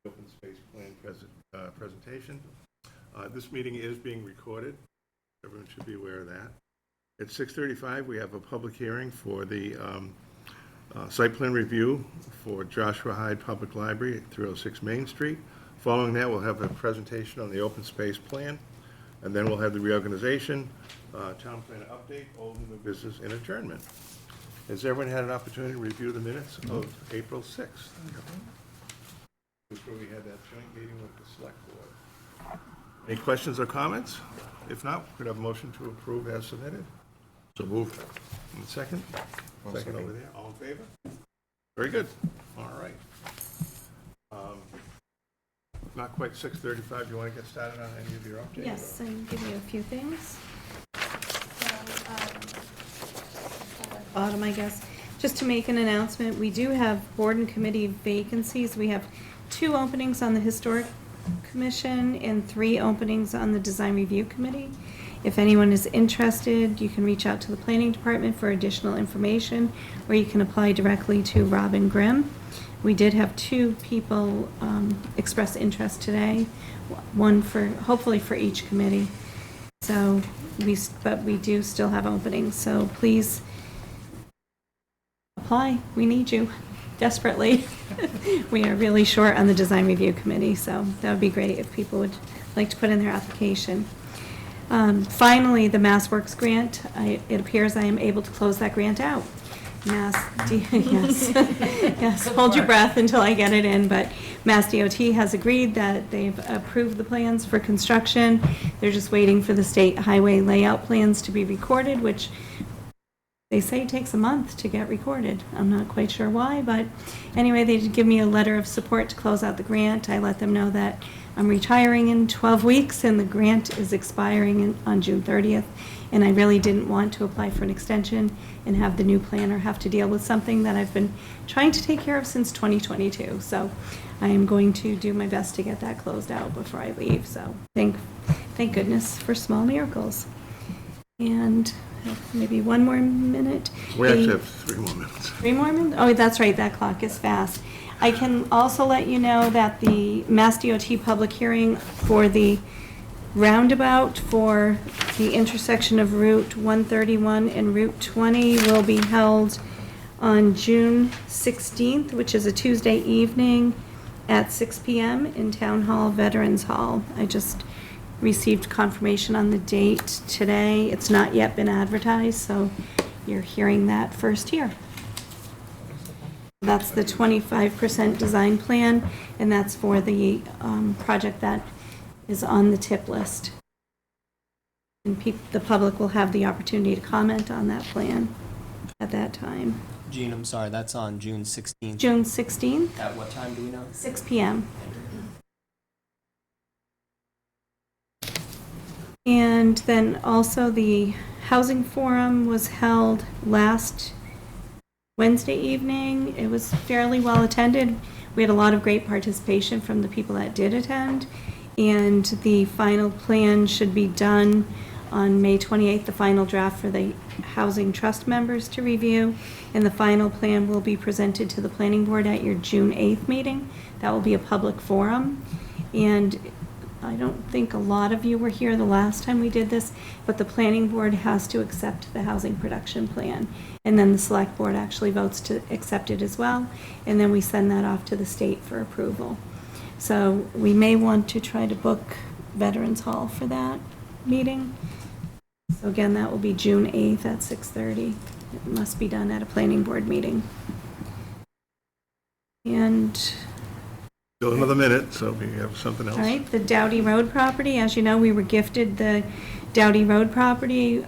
Open Space Plan presentation. This meeting is being recorded. Everyone should be aware of that. At 6:35, we have a public hearing for the site plan review for Joshua Hyde Public Library at 306 Main Street. Following that, we'll have a presentation on the open space plan, and then we'll have the reorganization, town plan update, old and new business, and adjournment. Has everyone had an opportunity to review the minutes of April 6th? Before we had that joint meeting with the select board. Any questions or comments? If not, could I have a motion to approve as submitted? So moved. And second? Second over there. All in favor? Very good. All right. Not quite 6:35. You want to get started on any of your updates? Yes, I can give you a few things. Bottom, I guess. Just to make an announcement, we do have board and committee vacancies. We have 2 openings on the Historic Commission and 3 openings on the Design Review Committee. If anyone is interested, you can reach out to the Planning Department for additional information, or you can apply directly to Robin Grimm. We did have 2 people express interest today, one for, hopefully for each committee. So, but we do still have openings, so please apply. We need you desperately. We are really short on the Design Review Committee, so that would be great if people would like to put in their application. Finally, the MassWorks grant, it appears I am able to close that grant out. Yes, yes, hold your breath until I get it in, but Mass DOT has agreed that they've approved the plans for construction. They're just waiting for the state highway layout plans to be recorded, which they say takes a month to get recorded. I'm not quite sure why, but anyway, they did give me a letter of support to close out the grant. I let them know that I'm retiring in 12 weeks and the grant is expiring on June 30th. And I really didn't want to apply for an extension and have the new planner have to deal with something that I've been trying to take care of since 2022. So I am going to do my best to get that closed out before I leave. So thank goodness for small miracles. And maybe one more minute. We actually have 3 more minutes. 3 more minutes? Oh, that's right. That clock is fast. I can also let you know that the Mass DOT public hearing for the roundabout for the intersection of Route 131 and Route 20 will be held on June 16th, which is a Tuesday evening at 6 p.m. in Town Hall, Veterans Hall. I just received confirmation on the date today. It's not yet been advertised, so you're hearing that first here. That's the 25% design plan, and that's for the project that is on the tip list. And the public will have the opportunity to comment on that plan at that time. Jean, I'm sorry, that's on June 16th. June 16th, At what time do we know? 6 p.m. And then also the housing forum was held last Wednesday evening. It was fairly well attended. We had a lot of great participation from the people that did attend. And the final plan should be done on May 28th, the final draft for the Housing Trust members to review. And the final plan will be presented to the Planning Board at your June 8th meeting. That will be a public forum. And I don't think a lot of you were here the last time we did this, but the Planning Board has to accept the housing production plan. And then the Select Board actually votes to accept it as well. And then we send that off to the state for approval. So we may want to try to book Veterans Hall for that meeting. So again, that will be June 8th at 6:30. It must be done at a Planning Board meeting. And Still another minute, so we have something else. all right, the Dowdy Road property, as you know, we were gifted the Dowdy Road property,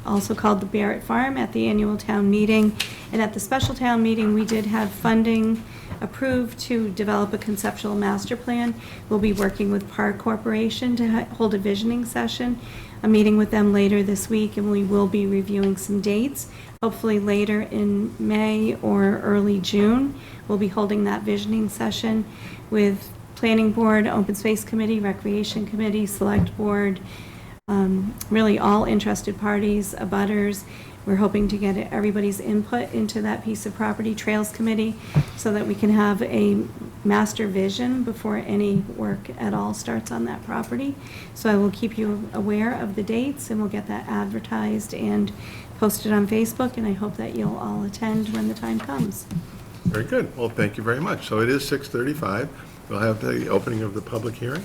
also called the Barrett Farm, at the annual town meeting. And at the special town meeting, we did have funding approved to develop a conceptual master plan. We'll be working with Park Corporation to hold a visioning session, a meeting with them later this week, and we will be reviewing some dates. Hopefully later in May or early June, we'll be holding that visioning session with Planning Board, Open Space Committee, Recreation Committee, Select Board, really all interested parties, abutters. We're hoping to get everybody's input into that piece of property, Trails Committee, so that we can have a master vision before any work at all starts on that property. So I will keep you aware of the dates, and we'll get that advertised and posted on Facebook, and I hope that you'll all attend when the time comes. Very good. Well, thank you very much. So it is 6:35. We'll have the opening of the public hearing.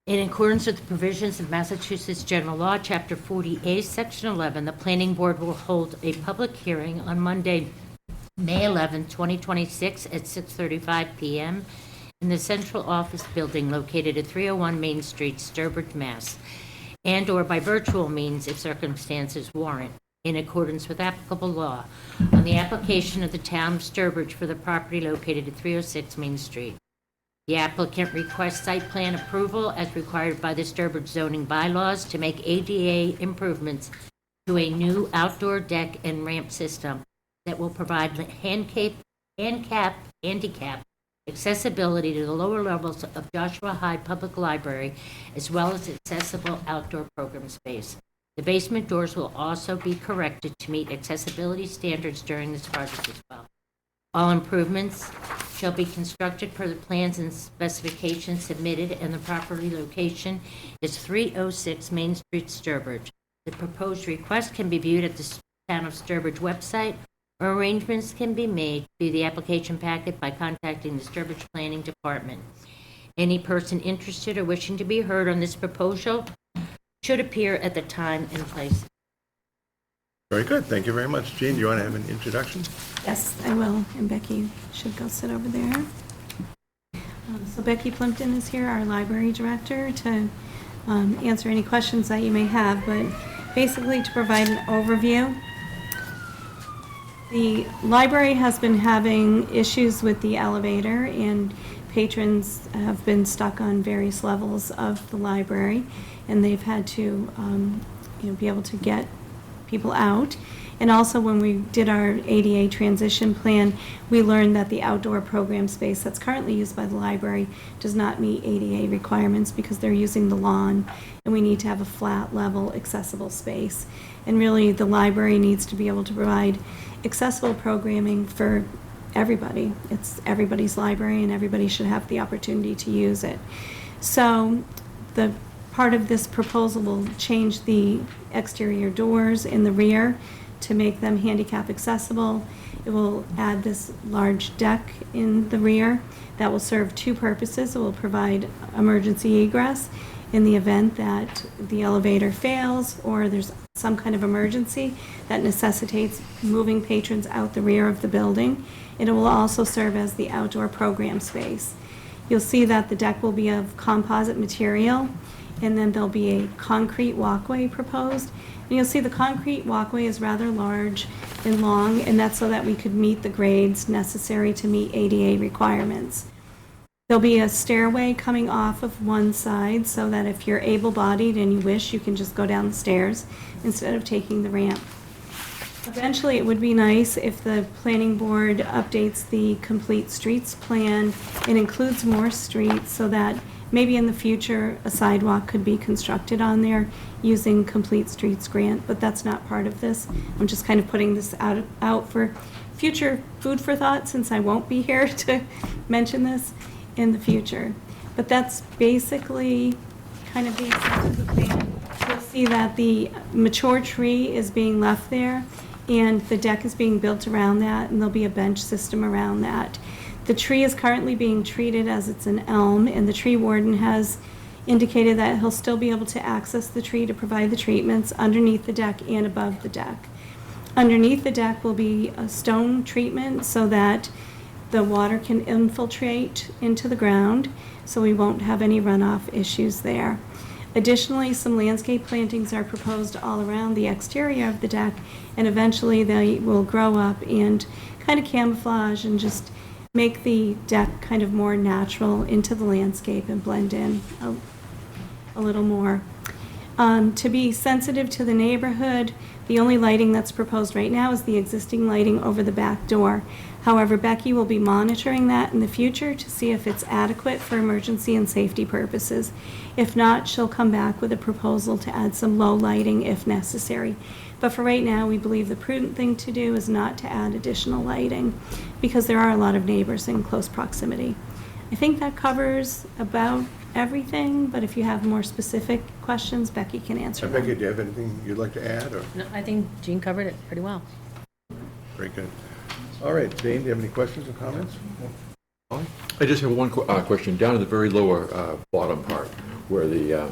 In accordance with the provisions of Massachusetts General Law, Chapter 40A, Section 11, the Planning Board will hold a public hearing on Monday, May 11, 2026, at 6:35 PM in the Central Office Building located at 301 Main Street, Sturbridge, Mass., and/or by virtual means if circumstances warrant, in accordance with applicable law, on the application of the town of Sturbridge for the property located at 306 Main Street. The applicant requests site plan approval as required by the Sturbridge zoning bylaws to make ADA improvements to a new outdoor deck and ramp system that will provide handicap accessibility to the lower levels of Joshua Hyde Public Library, as well as accessible outdoor program space. The basement doors will also be corrected to meet accessibility standards during this project as well. All improvements shall be constructed per the plans and specifications submitted, and the property location is 306 Main Street, Sturbridge. The proposed request can be viewed at the Town of Sturbridge website, or arrangements can be made through the application packet by contacting the Sturbridge Planning Department. Any person interested or wishing to be heard on this proposal should appear at the time and place. Very good. Thank you very much. Jean, do you want to have an introduction? Yes, I will, and Becky should go sit over there. So Becky Plimpton is here, our library director, to answer any questions that you may have, but basically to provide an overview. The library has been having issues with the elevator, and patrons have been stuck on various levels of the library, and they've had to be able to get people out. And also when we did our ADA transition plan, we learned that the outdoor program space that's currently used by the library does not meet ADA requirements because they're using the lawn, and we need to have a flat level accessible space. And really the library needs to be able to provide accessible programming for everybody. It's everybody's library and everybody should have the opportunity to use it. So the part of this proposal will change the exterior doors in the rear to make them handicap accessible. It will add this large deck in the rear that will serve two purposes. It will provide emergency egress in the event that the elevator fails or there's some kind of emergency that necessitates moving patrons out the rear of the building. And it will also serve as the outdoor program space. You'll see that the deck will be of composite material, and then there'll be a concrete walkway proposed. And you'll see the concrete walkway is rather large and long, and that's so that we could meet the grades necessary to meet ADA requirements. There'll be a stairway coming off of one side so that if you're able-bodied and you wish, you can just go down the stairs instead of taking the ramp. Eventually, it would be nice if the planning board updates the complete streets plan and includes more streets so that maybe in the future a sidewalk could be constructed on there using Complete Streets grant, but that's not part of this. I'm just kind of putting this out for future food for thought since I won't be here to mention this in the future. But that's basically kind of the extent of the plan. You'll see that the mature tree is being left there and the deck is being built around that, and there'll be a bench system around that. The tree is currently being treated as it's an elm, and the tree warden has indicated that he'll still be able to access the tree to provide the treatments underneath the deck and above the deck. Underneath the deck will be a stone treatment so that the water can infiltrate into the ground, so we won't have any runoff issues there. Additionally, some landscape plantings are proposed all around the exterior of the deck, and eventually they will grow up and kind of camouflage and just make the deck kind of more natural into the landscape and blend in a little more. To be sensitive to the neighborhood, the only lighting that's proposed right now is the existing lighting over the back door. However, Becky will be monitoring that in the future to see if it's adequate for emergency and safety purposes. If not, she'll come back with a proposal to add some low lighting if necessary. But for right now, we believe the prudent thing to do is not to add additional lighting because there are a lot of neighbors in close proximity. I think that covers about everything, but if you have more specific questions, Becky can answer them. Becky, do you have anything you'd like to add, or? No, I think Jean covered it pretty well. Very good. All right, Dane, do you have any questions or comments? Ollie? I just have one question. Down at the very lower bottom part, where the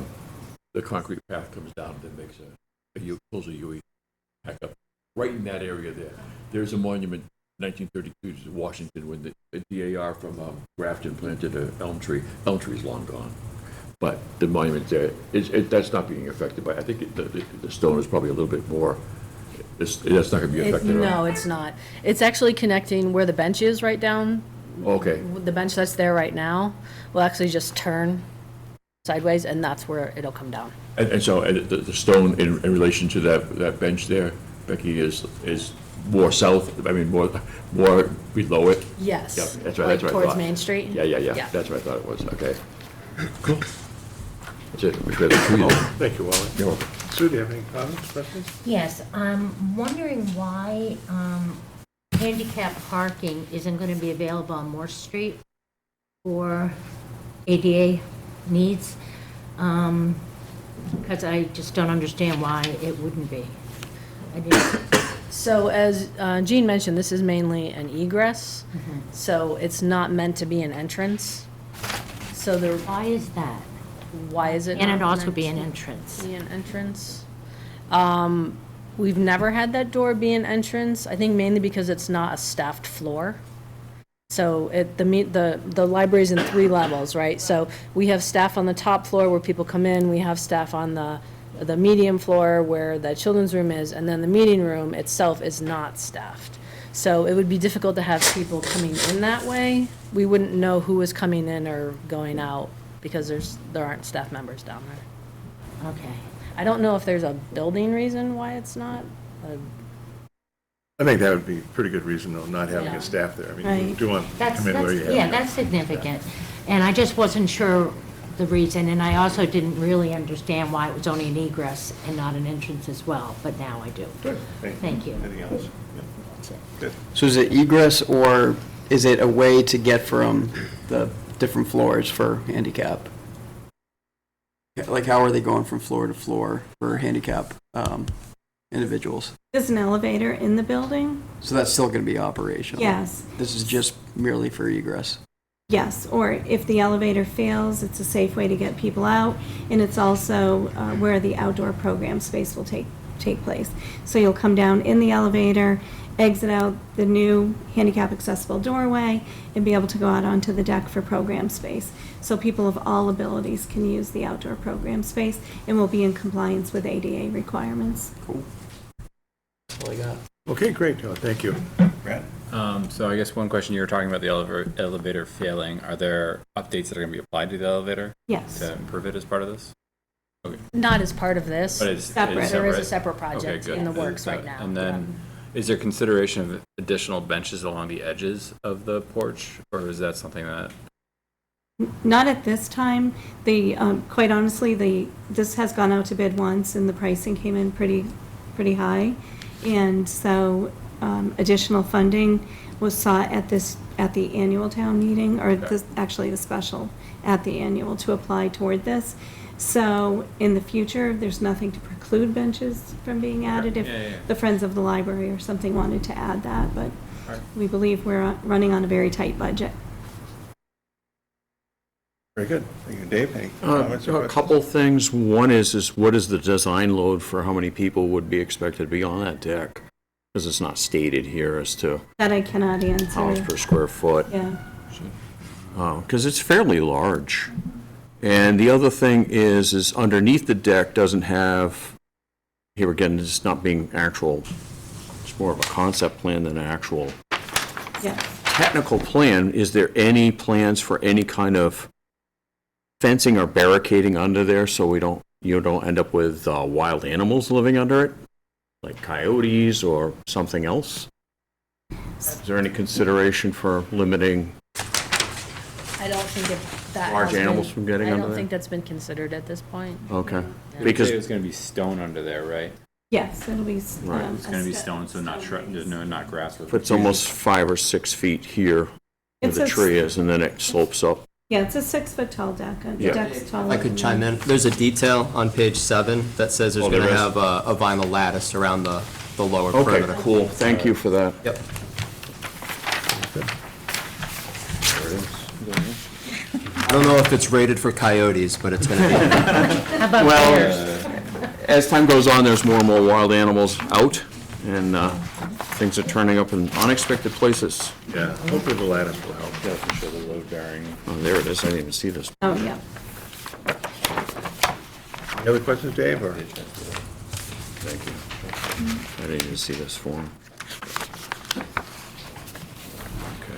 concrete path comes down and then makes pulls a U back up, right in that area there, there's a monument, 1932 to Washington, when the DAR from Grafton planted an elm tree. Elm tree's long gone, but the monument there, that's not being affected by. I think the stone is probably a little bit more. That's not going to be affected. No, it's not. It's actually connecting where the bench is right down. Okay. The bench that's there right now will actually just turn sideways, and that's where it'll come down. And so the stone in relation to that bench there, Becky, is more south, I mean, more below it? Yes. Yeah, that's right, Like that's what I towards thought. Main Street? Yeah, that's what I thought it was, okay. Cool. That's it. We should have the tree there. Thank you, Wally. You're welcome. Sue, do you have any comments, questions? Yes, I'm wondering why handicap parking isn't going to be available on Morse Street for ADA needs, because I just don't understand why it wouldn't be. I didn't. So as Jean mentioned, this is mainly an egress, so it's not meant to be an entrance. So Why is that? why is it And not it also meant be an to entrance. be an entrance? We've never had that door be an entrance, I think mainly because it's not a staffed floor. So the library's in 3 levels, right? So we have staff on the top floor where people come in, we have staff on the medium floor where the children's room is, and then the meeting room itself is not staffed. So it would be difficult to have people coming in that way. We wouldn't know who was coming in or going out because there aren't staff members down there. Okay. I don't know if there's a building reason why it's not. I think that would be a pretty good reason, though, not having Yeah. a staff there. I mean, you Right. do want to That's, come in where you have. yeah, that's significant. And I just wasn't sure the reason, and I also didn't really understand why it was only an egress and not an entrance as well, but now I do. Good, Thank you. Anything else? That's it. Good. So is it egress, or is it a way to get from the different floors for handicap? Like, how are they going from floor to floor for handicap individuals? There's an elevator in the building? So that's still going to be operational? Yes. This is just merely for egress? Yes, or if the elevator fails, it's a safe way to get people out, and it's also where the outdoor program space will take place. So you'll come down in the elevator, exit out the new handicap accessible doorway, and be able to go out onto the deck for program space. So people of all abilities can use the outdoor program space and will be in compliance with ADA requirements. Cool. That's all I got. Okay, great, thank you. Brad? So I guess one question, you were talking about the elevator failing. Are there updates that are going to be applied to the elevator Yes. to improve it as part of this? Not as part of this. But it's Separate. There is a separate project good. in the works right now. And then, is there consideration of additional benches along the edges of the porch, or is that something that? Not at this time. Quite honestly, this has gone out to bid once, and the pricing came in pretty high. And so additional funding was sought at the annual town meeting, or actually the special at the annual, to apply toward this. So in the future, there's nothing to preclude benches from being added if the Friends of the Library or something wanted to add that, but we believe we're running on a very tight budget. Very good. Thank you. Dave, any comments or A questions? couple things. One is what is the design load for how many people would be expected to be on that deck? Because it's not stated here as to That I cannot pounds answer. per square foot. Yeah. Because it's fairly large. And the other thing is underneath the deck doesn't have, here again, it's not being actual, it's more of a concept plan than an actual Yeah. technical plan. Is there any plans for any kind of fencing or barricading under there so we don't you don't end up with wild animals living under it, like coyotes or something else? Is there any consideration for limiting I don't think that large has been- animals from getting I under don't there? think that's been considered at this point. Okay, Because because, it was gonna be stone under there, right? Yes, it'll be. Right. It's gonna be stone, so not not grass. it's almost 5 or 6 feet here where It's the a- tree is, and then it slopes up. Yeah, it's a 6-foot tall deck. The Yeah. deck's If taller. I could than chime that. in, there's a detail on page 7 that says there's Oh, there going to is? have a vinyl lattice around the lower Okay, perimeter. cool, thank you for that. Yep. I don't know if it's rated for coyotes, but it's going to be. How about bears? Well, as time goes on, there's more and more wild animals out, and things are turning up in unexpected places. Yeah, hopefully the lattice will help. Yeah, for sure, the load bearing. Oh, there it is, I didn't even see this. Oh, yeah. Any other questions, Dave, or? Thank you. I didn't even see this form. Okay.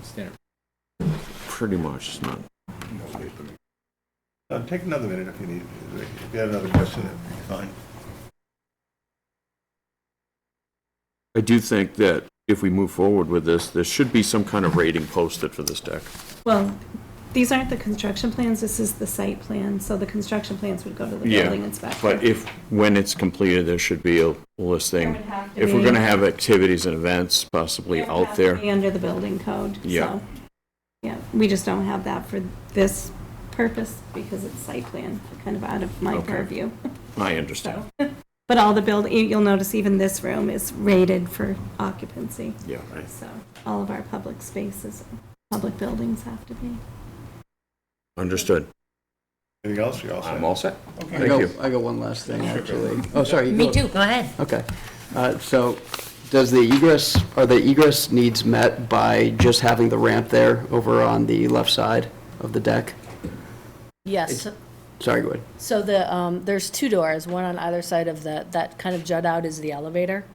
Standard. Pretty much, it's not. Take another minute if you need. If you have another question, that'd be fine. I do think that if we move forward with this, there should be some kind of rating posted for this deck. Well, these aren't the construction plans, this is the site plan, so the construction plans would go to the Yeah, building inspector. But if, when it's completed, there should be a listing. There would have to If we're be- gonna have activities and events possibly It would out have to there. be under the building code, Yeah. so. Yeah, we just don't have that for this purpose because it's site plan, kind of out of my Okay. purview. I understand. But all the you'll notice even this room is rated for occupancy. Yeah, right. So all of our public spaces, public buildings have to be. Understood. Anything else? You all set? I'm all set. Okay. I got one last thing, actually. Oh, sorry. you Me go. too, go ahead. Okay. So does are the egress needs met by just having the ramp there over on the left side of the deck? Yes, Sorry, go ahead. so there's 2 doors, one on either side of that kind of jut out is the elevator.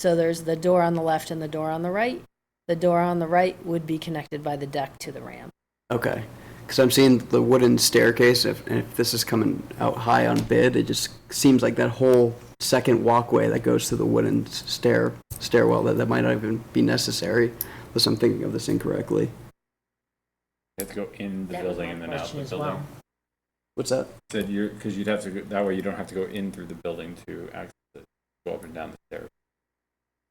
So there's the door on the left and the door on the right. The door on the right would be connected by the deck to the ramp. Okay. Because I'm seeing the wooden staircase, if this is coming out high on bid, it just seems like that whole second walkway that goes to the wooden stairwell, that might not even be necessary, unless I'm thinking of this incorrectly. You have to go in the That was building my and then out question the as building. well. What's that? Said because you'd have to, that way you don't have to go in through the building to access it, go up and down the stairs.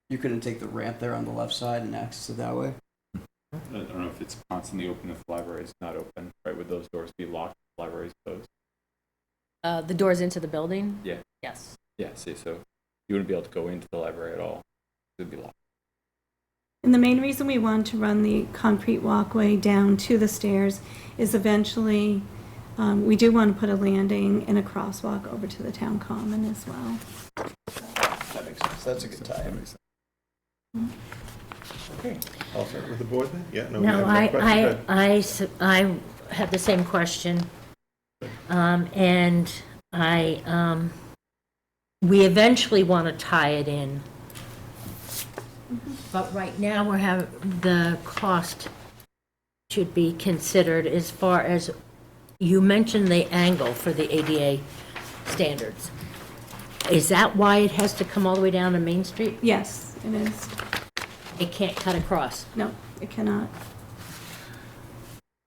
You couldn't take the ramp there on the left side and access it that way? I don't know if it's constantly open if the library is not open, right? Would those doors be locked if the library is closed? The doors into the building? Yeah. Yes. Yeah, see, so you wouldn't be able to go into the library at all. It would be locked. And the main reason we want to run the concrete walkway down to the stairs is eventually, we do want to put a landing and a crosswalk over to the town common as well. That makes sense. That's a good That makes sense. Okay. All set with the board then? Yeah, no, we No, have no questions. I had the same question. And we eventually want to tie it in. But right now, we're having, the cost should be considered as far as, you mentioned the angle for the ADA standards. Is that why it has to come all the way down to Main Street? Yes, it is. It can't cut across? No, it cannot.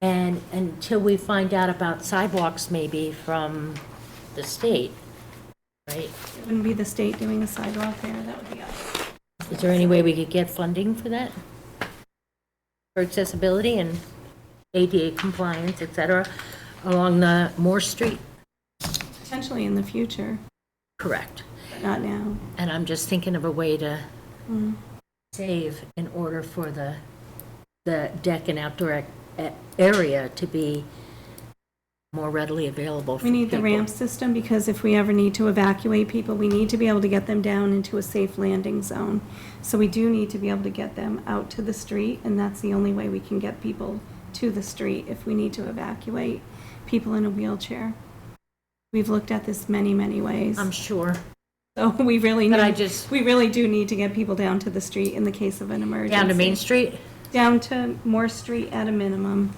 And until we find out about sidewalks maybe from the state, right? It wouldn't be the state doing a sidewalk there, that would be us. Is there any way we could get funding for that? For accessibility and ADA compliance, et cetera, along the Moore Street? Potentially in the future, Correct. but not now. And I'm just thinking of a way to Mm. save in order for the deck and outdoor area to be more readily available for We need the people. ramp system because if we ever need to evacuate people, we need to be able to get them down into a safe landing zone. So we do need to be able to get them out to the street, and that's the only way we can get people to the street if we need to evacuate people in a wheelchair. We've looked at this many, many ways. I'm sure. So we really But I need, just- we really do need to get people down to the street in the case of an emergency. Down to Main Street? Down to Moore Street at a minimum.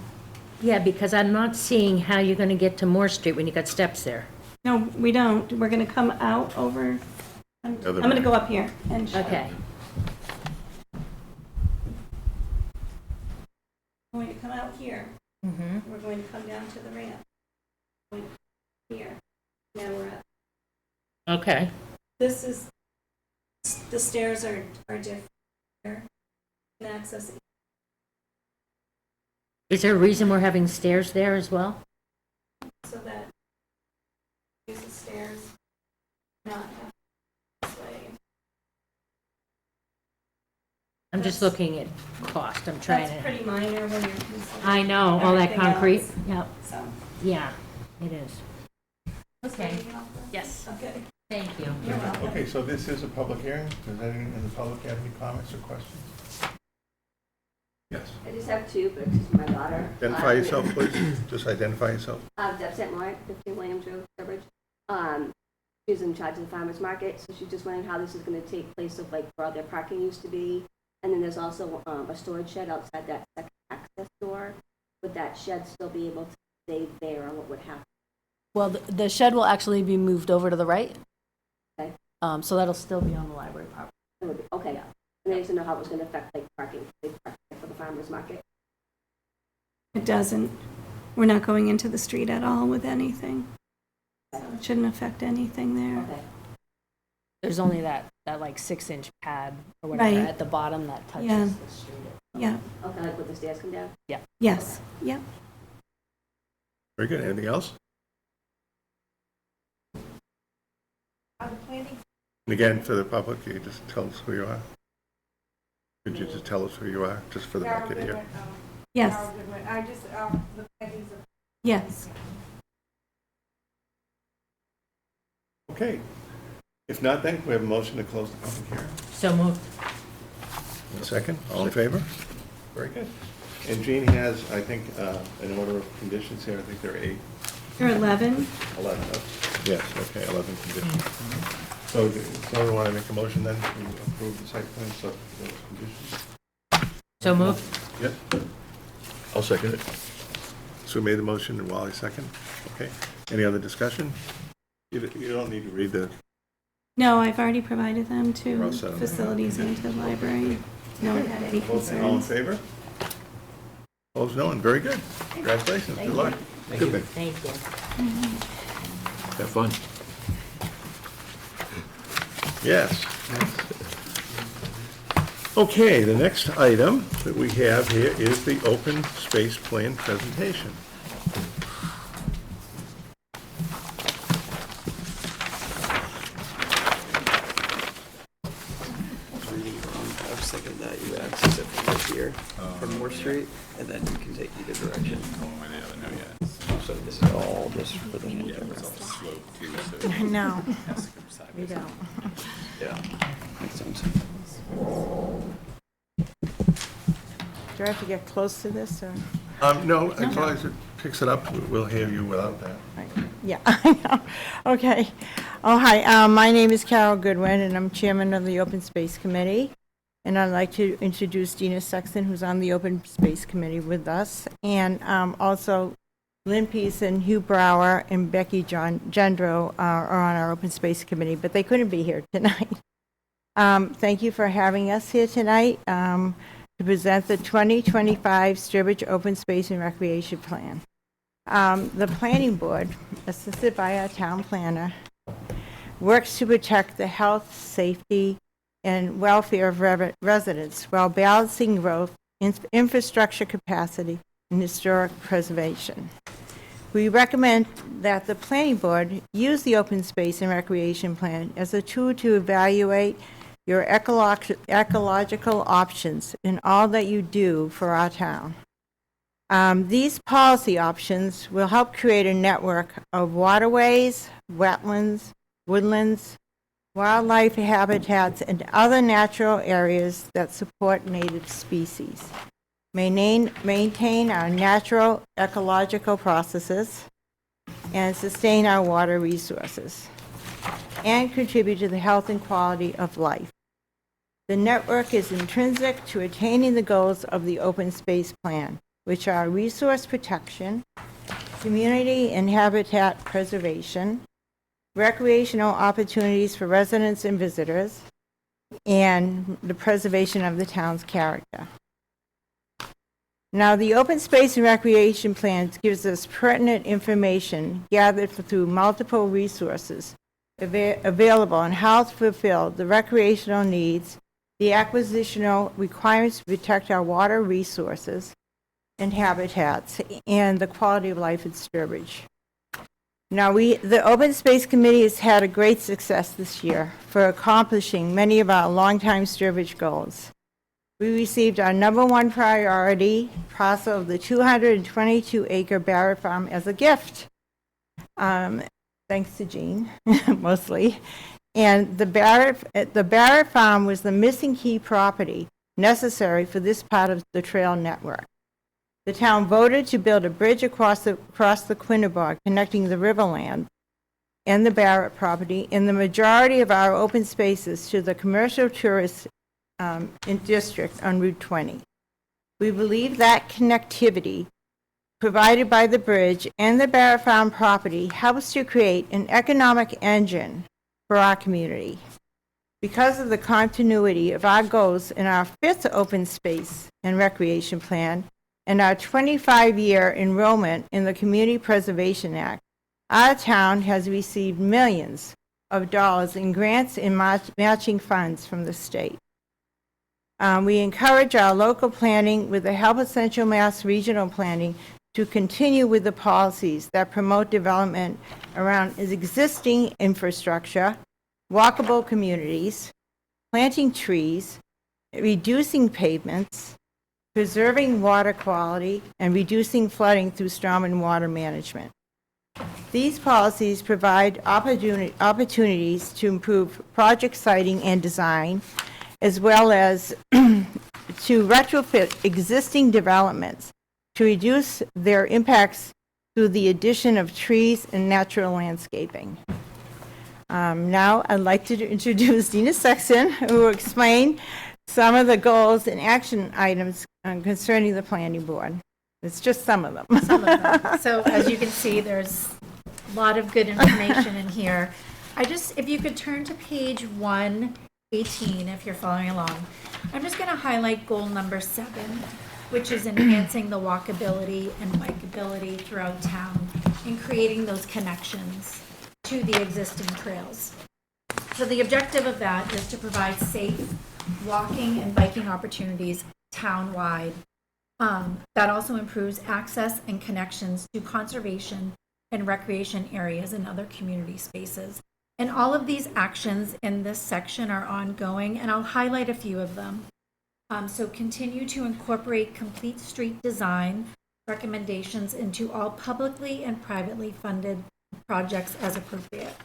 Yeah, because I'm not seeing how you're going to get to Moore Street when you got steps there. No, we don't. We're gonna come out over, I'm Other gonna way. go up here and show. Okay. We're going to come out here. Mhm. We're going to come down to the ramp. Going here. Now we're up. Okay. This is, the stairs are different. Here. You can access it. Is there a reason we're having stairs there as well? So that use the stairs, not have this way. I'm just looking at cost. I'm trying That's to. pretty minor when you're considering. I know, all that everything concrete. else. Yep. So. Yeah, it is. Okay. Yes. Okay. Thank you. You're welcome. Okay, so this is a public hearing. Does anyone in the public have any comments or questions? Yes. I just have two, but it's just my daughter. Identify yourself, please. Just identify yourself. Deb Sentmore, 15 Williams Road, Sturbridge. She's in charge of the farmer's market, so she's just wondering how this is going to take place of like where all their parking used to be. And then there's also a storage shed outside that second access door. Would that shed still be able to stay there, or what would happen? Well, the shed will actually be moved over to the right. Okay. So that'll still be on the library property. It would be, okay. And I just didn't know how it was going to affect like parking for the farmer's market. It doesn't. We're not going into the street at all with anything. So it shouldn't affect anything there. Okay. There's only that like 6-inch pad or whatever Right. at the bottom that touches Yeah. the street. Yeah, Okay, like with the stairs come down? yes, yep. Very good. Anything else? And again, for the public, you just tell us who you are. Could you just tell us who you are, just for the record here? Yes. Yes. Okay. If not, then we have a motion to close the public hearing. So moved. A second, all in favor? Very good. And Jean has, I think, an order of conditions here. I think there are 8, There are 11. 11. Yes, okay, 11 conditions. So does someone want to make a motion then to approve the site plan, so those conditions? So moved. Yep. I'll second it. Sue made the motion and Wally second. Okay. Any other discussion? You don't need to read the, No, I've already provided them We're all to set on that. facilities and to the library. No one had any all in concerns. favor? Opposed, no one. Very good. Congratulations. Good luck. Good thing. Thank you. Have fun. Yes. Okay, the next item that we have here is the open space plan presentation. I was thinking that you access it from right here, from Moore Street, and then you can take either direction. So this is all just for the handicappers. No, we don't. Yeah, makes sense. Do I have to get close to this, or? No, as long as it picks it up, we'll hear you without that. Yeah, I know. Okay. Oh, hi. My name is Carol Goodwin, and I'm chairman of the Open Space Committee. And I'd like to introduce Dina Sexton, who's on the Open Space Committee with us. And also Lynn Peace and Hugh Brower and Becky Gendro are on our Open Space Committee, but they couldn't be here tonight. Thank you for having us here tonight to present the 2025 Sturbridge Open Space and Recreation Plan. The planning board, assisted by our town planner, works to protect the health, safety, and welfare of residents while balancing growth, infrastructure capacity, and historic preservation. We recommend that the planning board use the open space and recreation plan as a tool to evaluate your ecological options in all that you do for our town. These policy options will help create a network of waterways, wetlands, woodlands, wildlife habitats, and other natural areas that support native species, maintain our natural ecological processes, and sustain our water resources, and contribute to the health and quality of life. The network is intrinsic to attaining the goals of the Open Space Plan, which are resource protection, community and habitat preservation, recreational opportunities for residents and visitors, and the preservation of the town's character. Now, the Open Space and Recreation Plan gives us pertinent information gathered through multiple resources available on how to fulfill the recreational needs, the acquisitional requirements to protect our water resources and habitats, and the quality of life at Sturbridge. Now, the Open Space Committee has had a great success this year for accomplishing many of our longtime Sturbridge goals. We received our #1 priority parcel of the 222-acre Barrett Farm as a gift, thanks to Jean, mostly. And the Barrett Farm was the missing key property necessary for this part of the trail network. The town voted to build a bridge across the Quinnebog connecting the Riverland and the Barrett property in the majority of our open spaces to the commercial tourist district on Route 20. We believe that connectivity provided by the bridge and the Barrett Farm property helps to create an economic engine for our community. Because of the continuity of our goals in our 5th Open Space and Recreation Plan and our 25-year enrollment in the Community Preservation Act, our town has received millions of dollars in grants and matching funds from the state. We encourage our local planning with the help of Central Mass Regional Planning to continue with the policies that promote development around existing infrastructure, walkable communities, planting trees, reducing pavements, preserving water quality, and reducing flooding through storm and water management. These policies provide opportunities to improve project siting and design, as well as to retrofit existing developments to reduce their impacts through the addition of trees and natural landscaping. Now, I'd like to introduce Dina Sexton, who will explain some of the goals and action items concerning the planning board. It's just some of them. Some of them. So as you can see, there's a lot of good information in here. If you could turn to page 118, if you're following along. I'm just going to highlight goal number 7, which is enhancing the walkability and bikeability throughout town and creating those connections to the existing trails. So the objective of that is to provide safe walking and biking opportunities town-wide. That also improves access and connections to conservation and recreation areas and other community spaces. And all of these actions in this section are ongoing, and I'll highlight a few of them. So continue to incorporate complete street design recommendations into all publicly and privately funded projects as appropriate.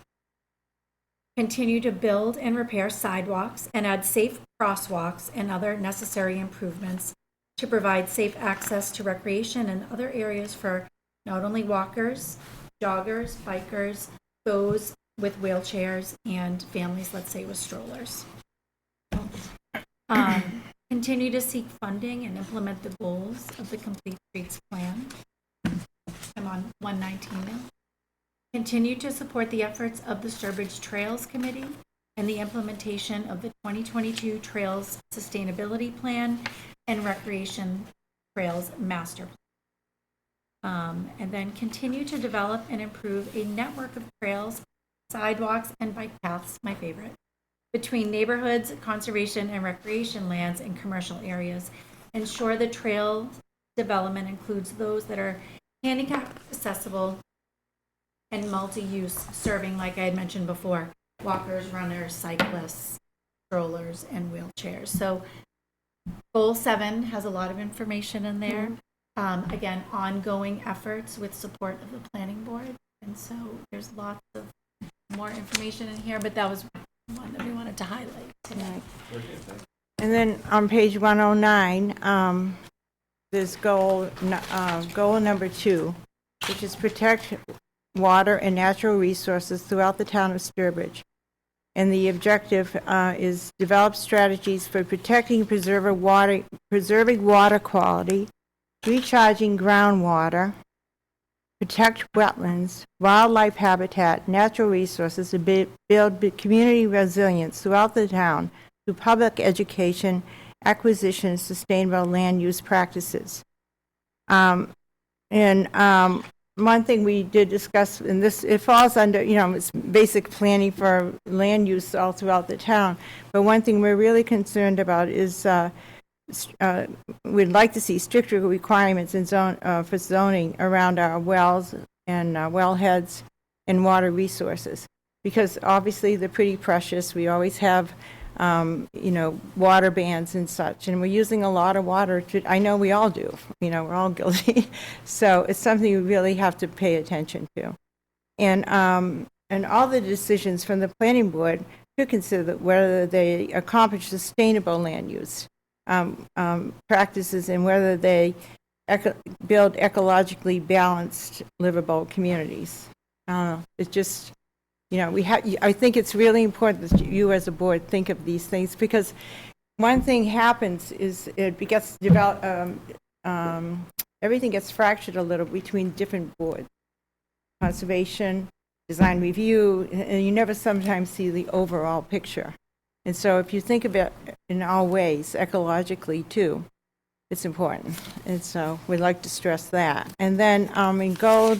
Continue to build and repair sidewalks and add safe crosswalks and other necessary improvements to provide safe access to recreation and other areas for not only walkers, joggers, bikers, those with wheelchairs, and families, let's say, with strollers. Continue to seek funding and implement the goals of the Complete Streets Plan. I'm on 119 now. Continue to support the efforts of the Sturbridge Trails Committee and the implementation of the 2022 Trails Sustainability Plan and Recreation Trails Master Plan. And then continue to develop and improve a network of trails, sidewalks, and bike paths, my favorite, between neighborhoods, conservation and recreation lands, and commercial areas. Ensure the trail development includes those that are handicap accessible and multi-use, serving, like I had mentioned before, walkers, runners, cyclists, strollers, and wheelchairs. So goal 7 has a lot of information in there. again, ongoing efforts with support of the planning board. And so there's lots of more information in here, but that was one that we wanted to highlight today. And then on page 109, there's goal number 2, which is protect water and natural resources throughout the town of Sturbridge. And the objective is develop strategies for protecting and preserving water quality, recharging groundwater, protect wetlands, wildlife habitat, natural resources, and build community resilience throughout the town through public education, acquisition, and sustainable land use practices. One thing we did discuss, and this, it falls under, it's basic planning for land use all throughout the town, but one thing we're really concerned about is we'd like to see stricter requirements in for zoning around our wells and wellheads and water resources, because obviously they're pretty precious. We always have water bans and such, and we're using a lot of water. I know we all do, we're all guilty. So it's something we really have to pay attention to. And all the decisions from the planning board to consider whether they accomplish sustainable land use practices and whether they build ecologically balanced, livable communities. It's just, I think it's really important that you as a board think of these things, because one thing happens is it gets developed, everything gets fractured a little between different boards. Conservation, design review, and you never sometimes see the overall picture. And so if you think of it in all ways, ecologically too, it's important. And so we'd like to stress that. And then in gold,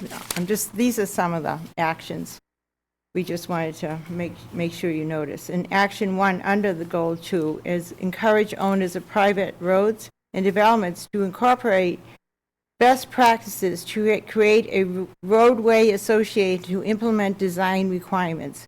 these are some of the actions we just wanted to make sure you notice. In action 1 under the goal 2 is encourage owners of private roads and developments to incorporate best practices to create a roadway associated to implement design requirements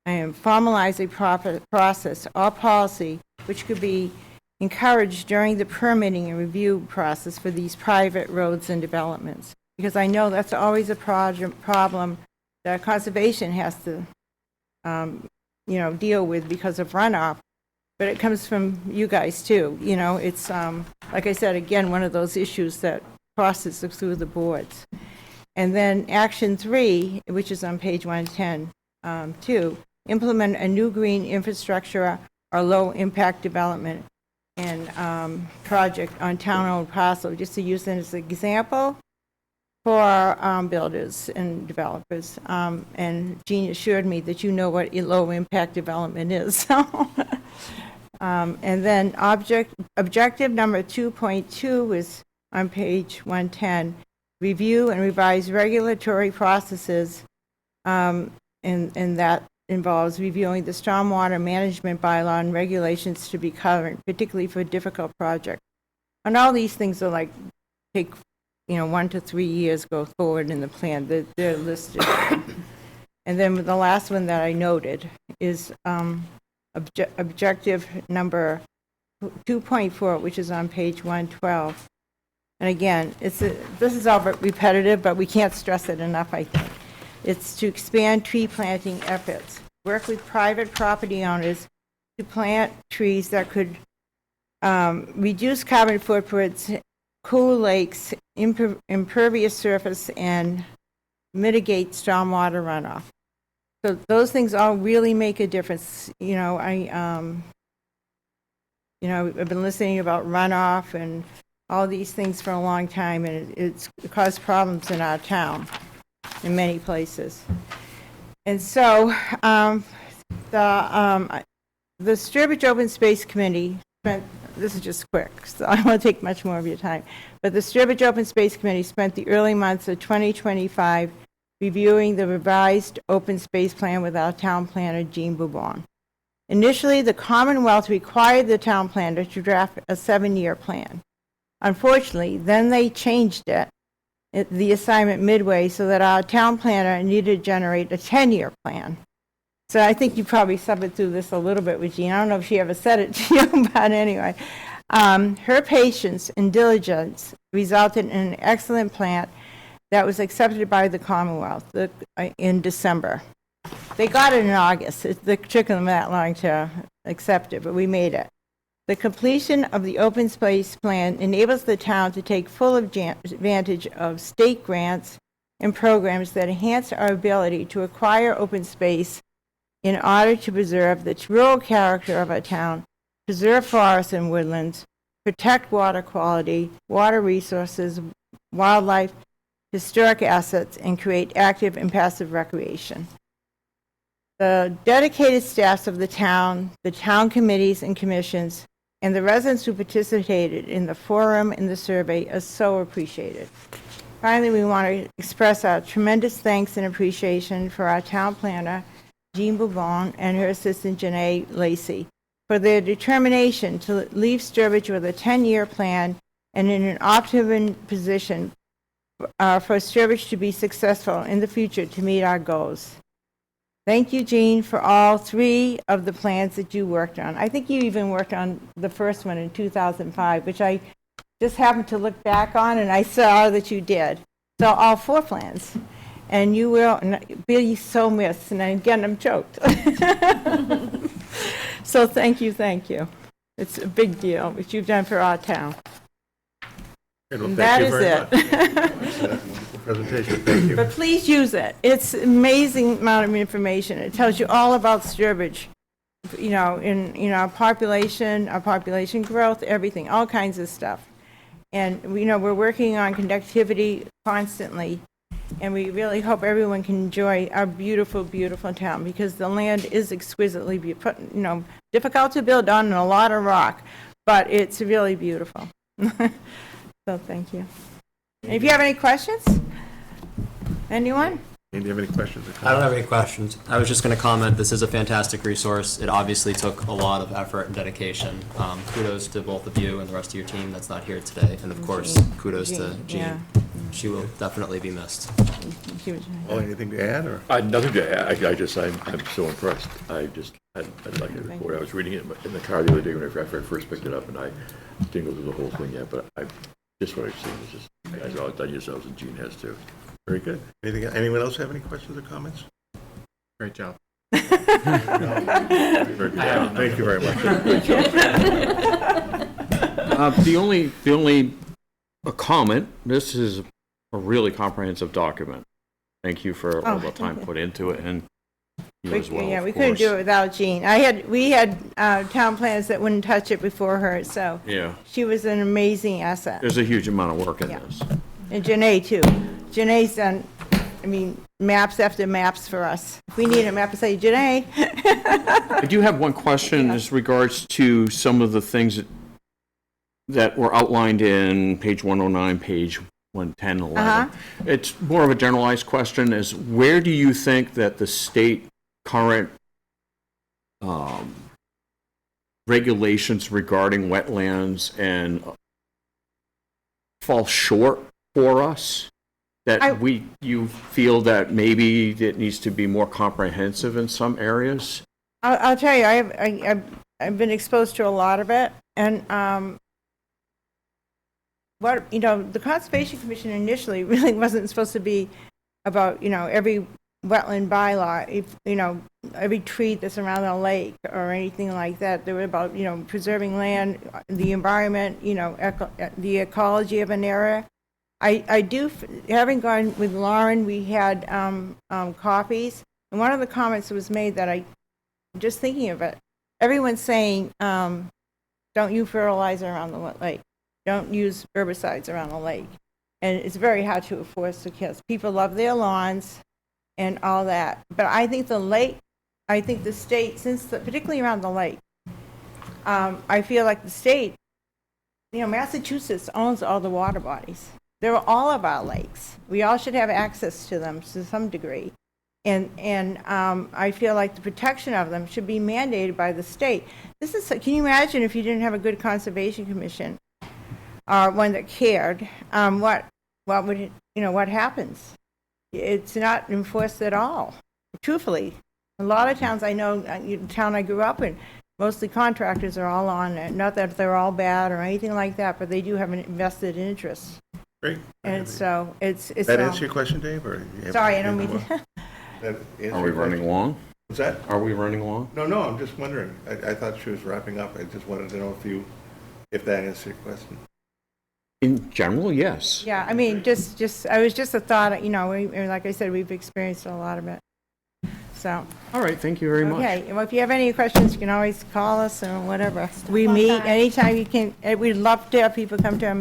and formalize a proper process or policy which could be encouraged during the permitting and review process for these private roads and developments. Because I know that's always a problem that conservation has to, deal with because of runoff, but it comes from you guys too. It's, like I said, again, one of those issues that crosses through the boards. And then action 3, which is on page 110, 2, implement a new green infrastructure or low impact development and project on town-owned parcel, just to use it as an example for builders and developers. And Jean assured me that you know what low-impact development is. And then objective number 2.2 is on page 110, review and revise regulatory processes, and that involves reviewing the stormwater management bylaw and regulations to be current, particularly for difficult projects. And all these things are take 1 to 3 years go forward in the plan. They're listed. And then the last one that I noted is objective number 2.4, which is on page 112. And again, this is all repetitive, but we can't stress it enough, I think. It's to expand tree planting efforts. Work with private property owners to plant trees that could reduce carbon footprints, cool lakes, impervious surface, and mitigate stormwater runoff. So those things all really make a difference. I've been listening about runoff and all these things for a long time, and it caused problems in our town in many places. And so the Sturbridge Open Space Committee spent, this is just quick, so I don't want to take much more of your time, but the Sturbridge Open Space Committee spent the early months of 2025 reviewing the revised open space plan with our town planner, Jean Bourbon. Initially, the Commonwealth required the town planner to draft a 7-year plan. Unfortunately, then they changed the assignment midway, so that our town planner needed to generate a 10-year plan. So I think you probably suffered through this a little bit with Jean. I don't know if she ever said it to you, but anyway. Her patience and diligence resulted in an excellent plant that was accepted by the Commonwealth in December. They got it in August. It took them that long to accept it, but we made it. The completion of the open space plan enables the town to take full advantage of state grants and programs that enhance our ability to acquire open space in order to preserve the rural character of our town, preserve forests and woodlands, protect water quality, water resources, wildlife, historic assets, and create active and passive recreation. The dedicated staffs of the town committees and commissions, and the residents who participated in the forum and the survey are so appreciated. Finally, we want to express our tremendous thanks and appreciation for our town planner, Jean Bourbon, and her assistant, Janae Lacey, for their determination to leave Sturbridge with a 10-year plan and in an optimum position for Sturbridge to be successful in the future to meet our goals. Thank you, Jean, for all 3 of the plans that you worked on. I think you even worked on the first one in 2005, which I just happened to look back on, and I saw that you did. So all 4 plans. And you will be so missed. And again, I'm choked. So thank you. It's a big deal, what you've done for our town. And That thank you is very it. much. Wonderful presentation, thank you. But please use it. It's an amazing amount of information. It tells you all about Sturbridge, in our population growth, everything, all kinds of stuff. And we're working on conductivity constantly, and we really hope everyone can enjoy our beautiful, beautiful town, because the land is exquisitely beautiful, difficult to build on and a lot of rock, but it's really beautiful. So thank you. If you have any questions? Anyone? Do you have any questions or I don't comments? have any questions. I was just going to comment, this is a fantastic resource. It obviously took a lot of effort and dedication. Kudos to both of you and the rest of your team that's not here today. And of course, kudos to Jean. Yeah. She will definitely be missed. Well, anything to add, or? Nothing to add. I'm so impressed. I'd like to report. I was reading it in the car the other day when I first picked it up, and I didn't go through the whole thing yet, but just what I've seen is just, you guys all done yourselves, and Jean has too. Very good. Anyone else have any questions or comments? Great job. Very good. Thank you very much. The only comment, this is a really comprehensive document. Thank you for all the time put into it, and you as well, Yeah, of we couldn't course. do it without Jean. We had town planners that wouldn't touch it before her, so Yeah, she was an amazing asset. there's a huge amount of work in Yeah. this. And Janae, too. Janae's done, maps after maps for us. If we need a map, I say, Janae. I do have one question as regards to some of the things that were outlined in page 109, page 110, 11. Uh-huh. It's more of a generalized question, is where do you think that the state current regulations regarding wetlands and fall short for us? That you feel that maybe it needs to be more comprehensive in some areas? I'll tell you, I've been exposed to a lot of it, and the Conservation Commission initially really wasn't supposed to be about, every wetland bylaw, every tree that's around a lake or anything like that. They were about, preserving land, the environment, the ecology of an area. I do, having gone with Lauren, we had copies, and one of the comments that was made that just thinking of it, everyone's saying, don't use fertilizer around the lake. Don't use herbicides around the lake. And it's very hard to enforce because people love their lawns and all that. But I think the state, particularly around the lake, I feel like the state, Massachusetts owns all the water bodies. They're all of our lakes. We all should have access to them to some degree. And I feel like the protection of them should be mandated by the state. Can you imagine if you didn't have a good conservation commission, or one that cared, what happens? It's not enforced at all. Truthfully, a lot of towns I know, the town I grew up in, mostly contractors are all on it. Not that they're all bad or anything like that, but they do have an invested interest. Great. And so it's. That answer your question, Dave, or? you have Sorry, I don't any mean more? to. That answer Are we your running question? long? What's that? Are we running long? No, I'm just wondering. I thought she was wrapping up. I just wanted to know if that answered your question. In general, yes. Yeah, I mean, I was just a thought, like I said, we've experienced a lot of it. So, All right, thank you very much. okay, well, if you have any questions, you can always call us or whatever. We meet anytime you can. We'd love to have people come to our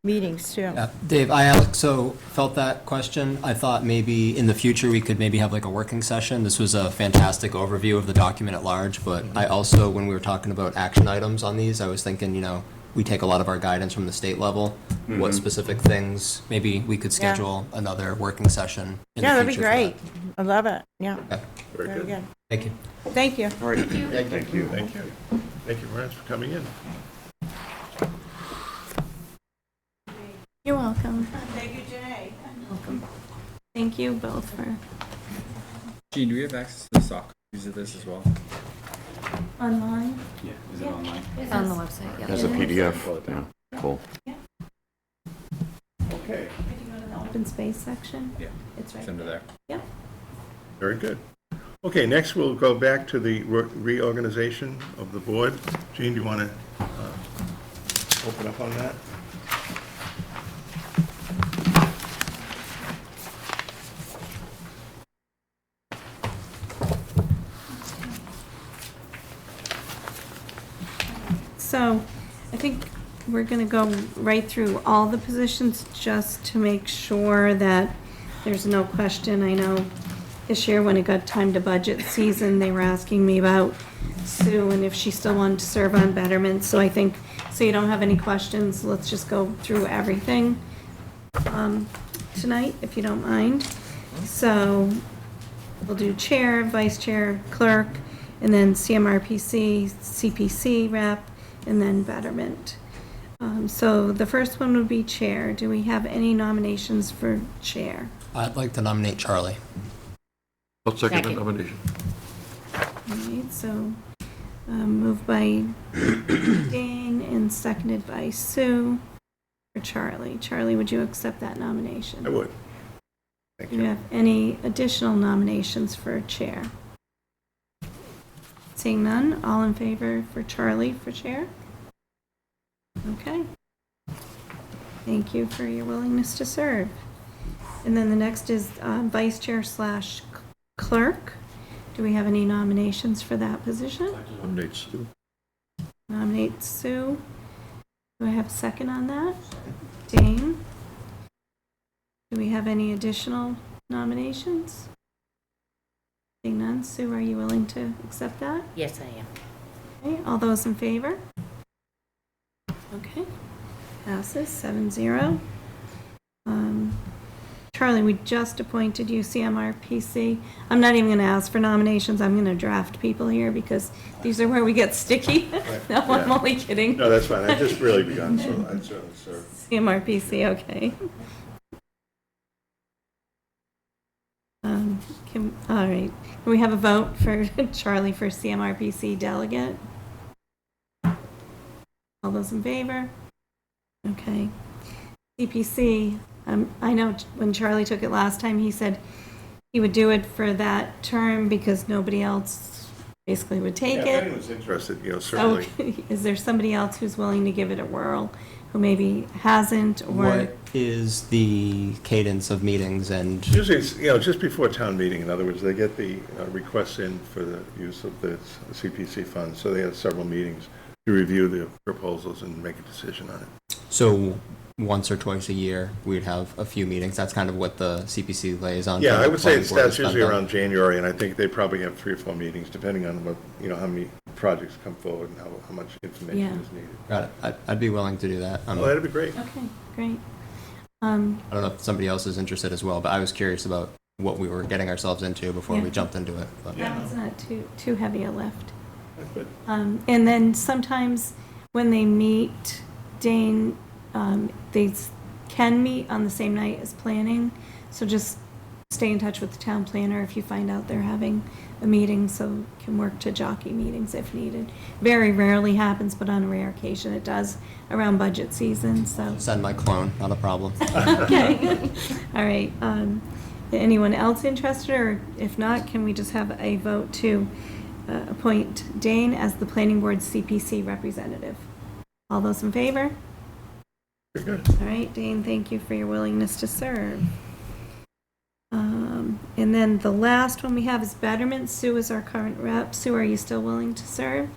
meetings too. Yeah, Dave, I also felt that question. I thought maybe in the future we could maybe have like a working session. This was a fantastic overview of the document at large, but I also, when we were talking about action items on these, I was thinking, we take a lot of our guidance from the state level. What specific things, maybe we could schedule another working session in the Yeah, future. that'd be for great. I love it, yeah. that. Okay, Very good. good. thank you. Thank you. All right. Thank you. Thank you. Thank you very much for coming in. You're welcome. Thank you, Janae. Thank you both for Gene, do we have access to the soft copies of this as well? online. Yeah. Is it online? It's on the website, yeah. As a PDF, yeah, cool. Okay. If you go to the open space section, Yeah. it's right It's under there. Yep. Very good. Okay, next we'll go back to the reorganization of the board. Gene, do you want to open up on that? So I think we're going to go right through all the positions just to make sure that there's no question. I know this year when it got time to budget season, they were asking me about Sue and if she still wanted to serve on Betterment. So I think, so you don't have any questions, let's just go through everything tonight, if you don't mind. So we'll do chair, vice chair, clerk, and then CMRPC, CPC rep, and then Betterment. So the first one would be chair. Do we have any nominations for chair? I'd like to nominate Charlie. I'll second the Second. nomination. All right, so moved by Dane and seconded by Sue for Charlie. Charlie, would you accept that nomination? I would. Thank Do you you. have any additional nominations for chair? Seeing none, all in favor for Charlie for chair? Okay. Thank you for your willingness to serve. And then the next is vice chair slash clerk. Do we have any nominations for that position? Nominate Stu. Nominate Sue. Do I have a second on that? Dane? Do we have any additional nominations? Seeing none, Sue, are you willing to accept that? Yes, I am. Okay, all those in favor? Okay, passes 7-0. Charlie, we just appointed you CMRPC. I'm not even going to ask for nominations. I'm going to draft people here because these are where we get sticky. No, I'm only kidding. No, that's fine. I've just really begun, so I'd certainly serve. CMRPC, okay. All right. Can we have a vote for Charlie for CMRPC delegate? All those in favor? Okay. CPC, I know when Charlie took it last time, he said he would do it for that term because nobody else basically would take Yeah, if it. anyone's interested, So certainly. is there somebody else who's willing to give it a whirl, who maybe hasn't, or? What is the cadence of meetings and Usually, it's, just before town meeting, in other words, they get the requests in for the use of the CPC funds, so they have several meetings to review the proposals and make a decision on it. so once or twice a year, we'd have a few meetings? That's kind of what the CPC liaison. Yeah, for I the would say planning board that's has usually done. around January, and I think they probably have 3 or 4 meetings, depending on what, how many projects come forward and how much information Yeah. is needed. Got it. I'd be willing to do that. Oh, that'd be great. Okay, great. I don't know if somebody else is interested as well, but I was curious about what we were getting ourselves into before Yeah. we jumped into it. But. That was not too heavy a lift. That's good. And then sometimes when they meet, Dane, they can meet on the same night as planning. So just stay in touch with the town planner if you find out they're having a meeting, so can work to jockey meetings if needed. Very rarely happens, but on a rare occasion it does around budget season, so. Send my clone, not a problem. Okay, all right. Anyone else interested, or if not, can we just have a vote to appoint Dane as the planning board CPC representative? All those in favor? Very good. All right, Dane, thank you for your willingness to serve. And then the last one we have is Betterment. Sue is our current rep. Sue, are you still willing to serve?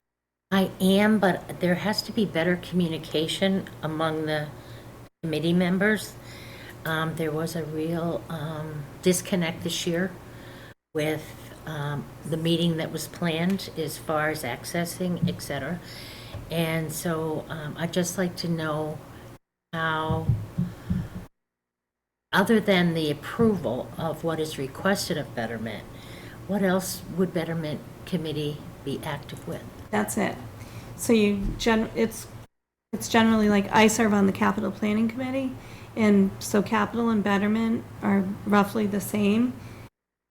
I am, but there has to be better communication among the committee members. There was a real disconnect this year with the meeting that was planned as far as accessing, et cetera. And so I'd just like to know how, other than the approval of what is requested of Betterment, what else would Betterment Committee be active with? That's it. So it's generally like I serve on the capital planning committee, and so capital and Betterment are roughly the same.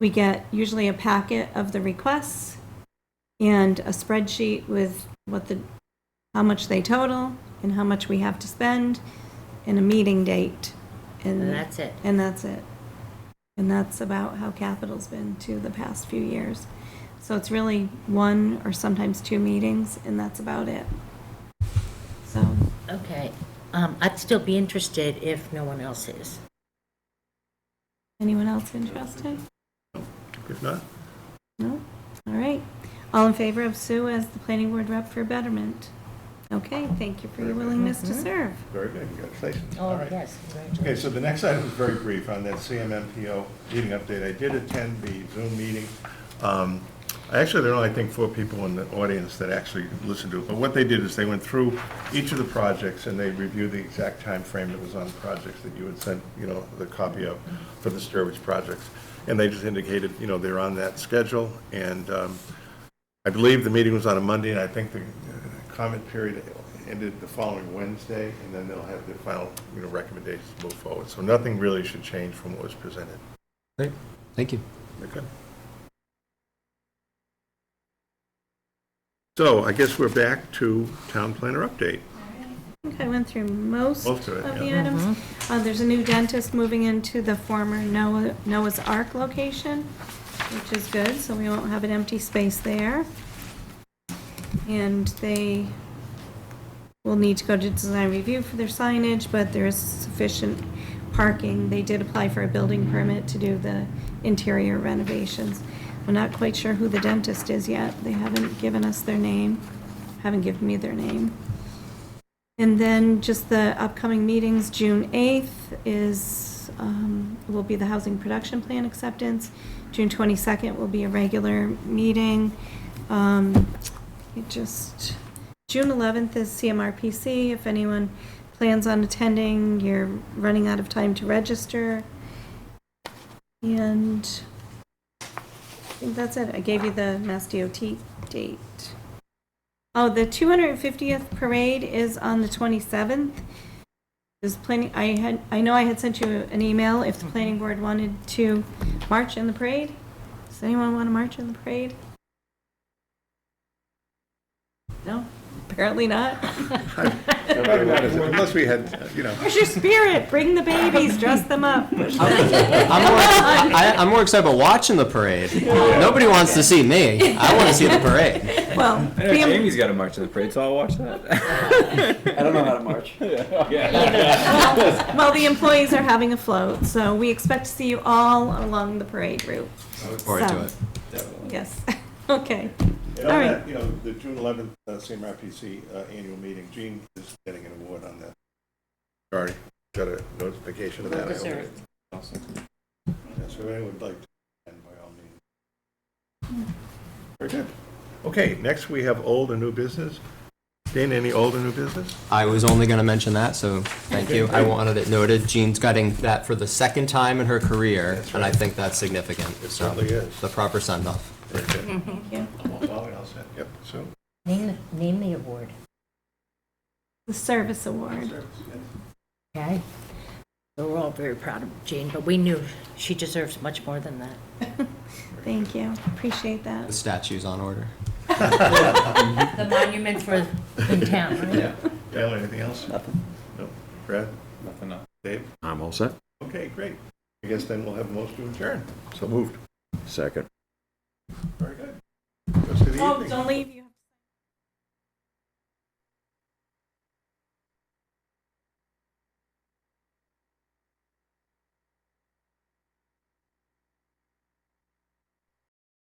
We get usually a packet of the requests and a spreadsheet with how much they total and how much we have to spend and a meeting date. And that's it. And that's it. And that's about how capital's been too the past few years. So it's really one or sometimes two meetings, and that's about it. So, Okay. I'd still be interested if no one else is. anyone else interested? If not, No? All right. All in favor of Sue as the planning board rep for Betterment? Okay, thank you for your willingness to serve. very good, congratulations. All Oh, right. yes, Okay, congratulations. so the next item is very brief on that CMMPO meeting update. I did attend the Zoom meeting. Actually, there are only, I think, 4 people in the audience that actually listened to it. But what they did is they went through each of the projects and they reviewed the exact time frame that was on the projects that you had sent, the copy of for the Sturbridge projects. And they just indicated, they're on that schedule. And I believe the meeting was on a Monday, and I think the comment period ended the following Wednesday, and then they'll have their final, recommendations to move forward. So nothing really should change from what was presented. Great, thank you. Very good. So I guess we're back to town planner update. I think I went through most Most of of it, the yeah. items. There's a new dentist moving into the former Noah's Ark location, which is good, so we won't have an empty space there. And they will need to go to design review for their signage, but there is sufficient parking. They did apply for a building permit to do the interior renovations. We're not quite sure who the dentist is yet. They haven't given us their name, haven't given me their name. And then just the upcoming meetings, June 8th will be the housing production plan acceptance. June 22nd will be a regular meeting. June 11th is CMRPC. If anyone plans on attending, you're running out of time to register. And I think that's it. I gave you the Mass DOT date. Oh, the 250th parade is on the 27th. There's plenty, I know I had sent you an email if the planning board wanted to march in the parade. Does anyone want to march in the parade? No? Apparently not. Unless we had, Where's your spirit? Bring the babies, dress them up. I'm more excited about watching the parade. Nobody wants to see me. I want to see the parade. Well, I know Jamie's got to march in the parade, so I'll watch that. I don't know how to march. well, the employees are having a float, so we expect to see you all along the parade route. Look forward to it. Yes, okay. And All on right. that, the June 11th CMRPC annual meeting, Gene is getting an award on that. Already got a notification of that. I hope. Deserved. Yeah, so anyone would like to attend, by all means. Very good. Okay, next we have old and new business. Dana, any old and new business? I was only going to mention that, so thank you. I wanted it noted. Jean's getting that for the second time in her career, That's and I right. think that's significant. It So, certainly is. the proper send-off. Very good. Thank you. Molly, all set. Yep, so. Name the award. The service award. Okay. We're all very proud of Jean, but we knew she deserves much more than that. Thank you. Appreciate The that. statue's on order. The monument for, in town, right? Taylor, anything else? Nothing. No. Brad? Nothing else. Dave? I'm all set. Okay, great. I guess then we'll have a motion to adjourn. So moved. Second. Very good. Rest of the Oh, evening. don't leave. You